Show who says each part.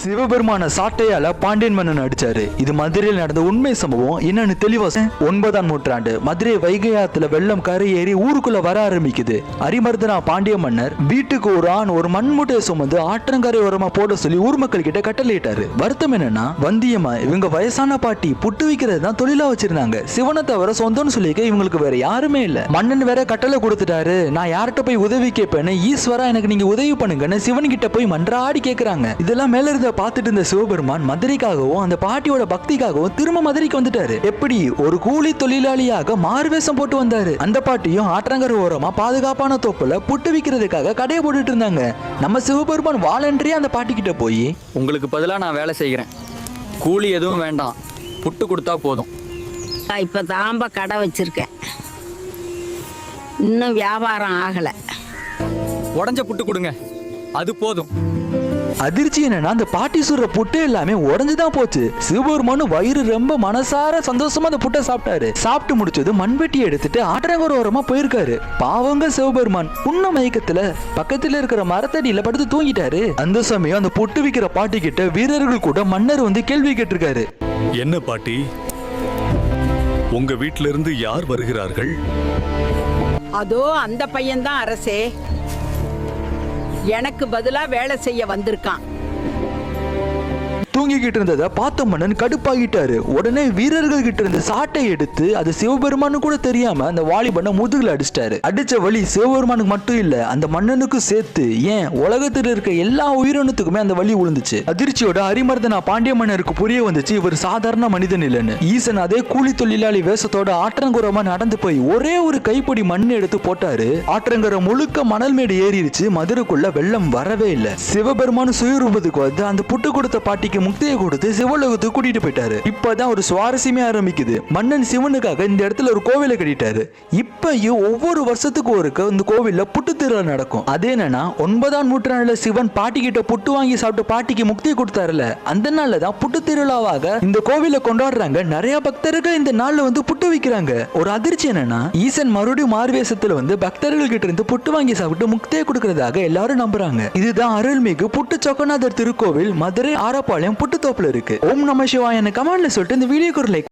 Speaker 1: சிவபெருமான சாட்டையால பாண்டியன் மன்னன் அடிச்சாரு. இது மதுரையில் நடந்த உண்மை சம்பவம். என்னன்னு தெளிவா 9ஆம் நூற்றாண்டு மதுரை வைகை ஆத்துல வெள்ளம் கரையேறி ஊருக்குள்ள வர ஆரம்பிக்குது. அரிமர்தனா பாண்டிய மன்னர் வீட்டுக்கு ஒரு ஆண் ஒரு மண்முட்டையை சுமந்து ஆற்றங்கரை ஓரமா போட சொல்லி ஊர் மக்கள் கிட்ட கட்டளையிட்டாரு. வருத்தம் என்னன்னா, வந்தியம்மா இவங்க வயசான பாட்டி புட்டு வைக்கிறது தான் தொழிலா வச்சிருந்தாங்க. சிவனை தவிர சொந்தம்னு சொல்லிக்க இவங்களுக்கு வேற யாருமே இல்ல. மன்னன் வேற கட்டளை கொடுத்துட்டாரு, நான் யார்கிட்ட போய் உதவி கேட்பேன்னு, ஈஸ்வரா எனக்கு நீங்க உதவி பண்ணுங்கன்னு சிவன் கிட்ட போய் மன்றாடி கேக்குறாங்க. இதெல்லாம் மேல இருந்த பார்த்துட்டு இருந்த சிவபெருமான் மதுரைக்காகவும் அந்த பாட்டியோட பக்திக்காகவும் திரும்ப மதுரைக்கு வந்துட்டாரு. எப்படி ஒரு கூலி தொழிலாளியாக மாறுவேஷம் போட்டு வந்தாரு. அந்த பாட்டியும் ஆற்றங்கரை ஓரமா பாதுகாப்பான தோப்புல புட்டு விக்கிறதுக்காக கடையை போட்டுட்டு இருந்தாங்க. நம்ம சிவபெருமான் வாலண்டரியா அந்த பாட்டி கிட்ட போய்,
Speaker 2: உங்களுக்கு பதிலா நான் வேலை செய்கிறேன், கூலி எதுவும் வேண்டாம், புட்டு கொடுத்தா போதும்.
Speaker 3: இப்ப தாம்ப கடை வச்சிருக்கேன், இன்னும் வியாபாரம் ஆகல.
Speaker 2: உடஞ்ச புட்டு கொடுங்க, அது போதும்.
Speaker 1: அதிர்ச்சி என்னன்னா, அந்த பாட்டி சுடுற புட்டு எல்லாமே உடஞ்சுதான் போச்சு. சிவபெருமானு வயிறு ரொம்ப மனசார சந்தோஷமா அந்த புட்டை சாப்பிட்டாரு. சாப்பிட்டு முடிச்சது மண்வெட்டி எடுத்துட்டு ஆற்றங்கரை ஓரமா போயிருக்காரு. பாவங்க சிவபெருமான் புண்ண மயக்கத்துல பக்கத்துல இருக்கிற மரத்தடியில படுத்து தூங்கிட்டாரு. அந்த சமயம் அந்த புட்டு விக்கிற பாட்டி கிட்ட வீரர்கள் கூட மன்னர் வந்து கேள்வி கேட்டிருக்காரு.
Speaker 4: என்ன பாட்டி, உங்க வீட்டில இருந்து யார் வருகிறார்கள்?
Speaker 5: அதோ அந்த பையன்தான் அரசே, எனக்கு பதிலா வேலை செய்ய வந்திருக்கான்.
Speaker 1: தூங்கிக்கிட்டு இருந்ததை பார்த்த மன்னன் கடுப்பாகிட்டாரு. உடனே வீரர்கள் கிட்ட இருந்த சாட்டை எடுத்து அது சிவபெருமானு கூட தெரியாம அந்த வாலிபனை முதுகுல அடிச்சிட்டாரு. அடிச்ச வலி சிவபெருமானுக்கு மட்டும் இல்ல, அந்த மன்னனுக்கும் சேர்த்து, ஏன் உலகத்தில் இருக்க எல்லா உயிரினத்துக்குமே அந்த வலி விழுந்துச்சு. அதிர்ச்சியோட அரிமர்தனா பாண்டிய மன்னருக்கு புரிய வந்துச்சு, இவர் சாதாரண மனிதன் இல்லைன்னு. ஈசன் அதே கூலி தொழிலாளி வேஷத்தோட ஆற்றங்குறமா நடந்து போய் ஒரே ஒரு கைப்பொடி மண் எடுத்து போட்டாரு. ஆற்றங்கரை முழுக்க மணல் மேடு ஏறிடுச்சு. மதுரைக்குள்ள வெள்ளம் வரவே இல்லை. சிவபெருமானு சுயரூபத்துக்கு வந்து அந்த புட்டு கொடுத்த பாட்டிக்கு முக்தியை கொடுத்து சிவலோகத்துக்கு கூட்டிட்டு போயிட்டாரு. இப்பதான் ஒரு சுவாரஸ்யமே ஆரம்பிக்குது. மன்னன் சிவனுக்காக இந்த இடத்துல ஒரு கோவிலை கட்டிட்டாரு. இப்பயும் ஒவ்வொரு வருஷத்துக்கு ஒருக்க இந்த கோவில்ல புட்டு திருவிழா நடக்கும். அது என்னன்னா, 9ஆம் நூற்றாண்டுல சிவன் பாட்டி கிட்ட புட்டு வாங்கி சாப்பிட்டு பாட்டிக்கு முக்தி கொடுத்தாருல, அந்த நாள்ல தான் புட்டு திருவிழாவாக இந்த கோவில கொண்டாடுறாங்க. நிறைய பக்தர்கள் இந்த நாள்ல வந்து புட்டு விக்கிறாங்க. ஒரு அதிர்ச்சி என்னன்னா, ஈசன் மறுபடியும் மார்வேஷத்துல வந்து பக்தர்கள் கிட்ட இருந்து புட்டு வாங்கி சாப்பிட்டு முக்தியை கொடுக்கறதாக எல்லாரும் நம்புறாங்க. இதுதான் அருள்மிகு புட்டு சொக்கநாதர் திருக்கோவில், மதுரை ஆரப்பாளையம் புட்டு தோப்புல இருக்கு. ஓம் நம சிவாய கமெண்ட்ல சொல்லிட்டு இந்த வீடியோக்கு ஒரு லைக்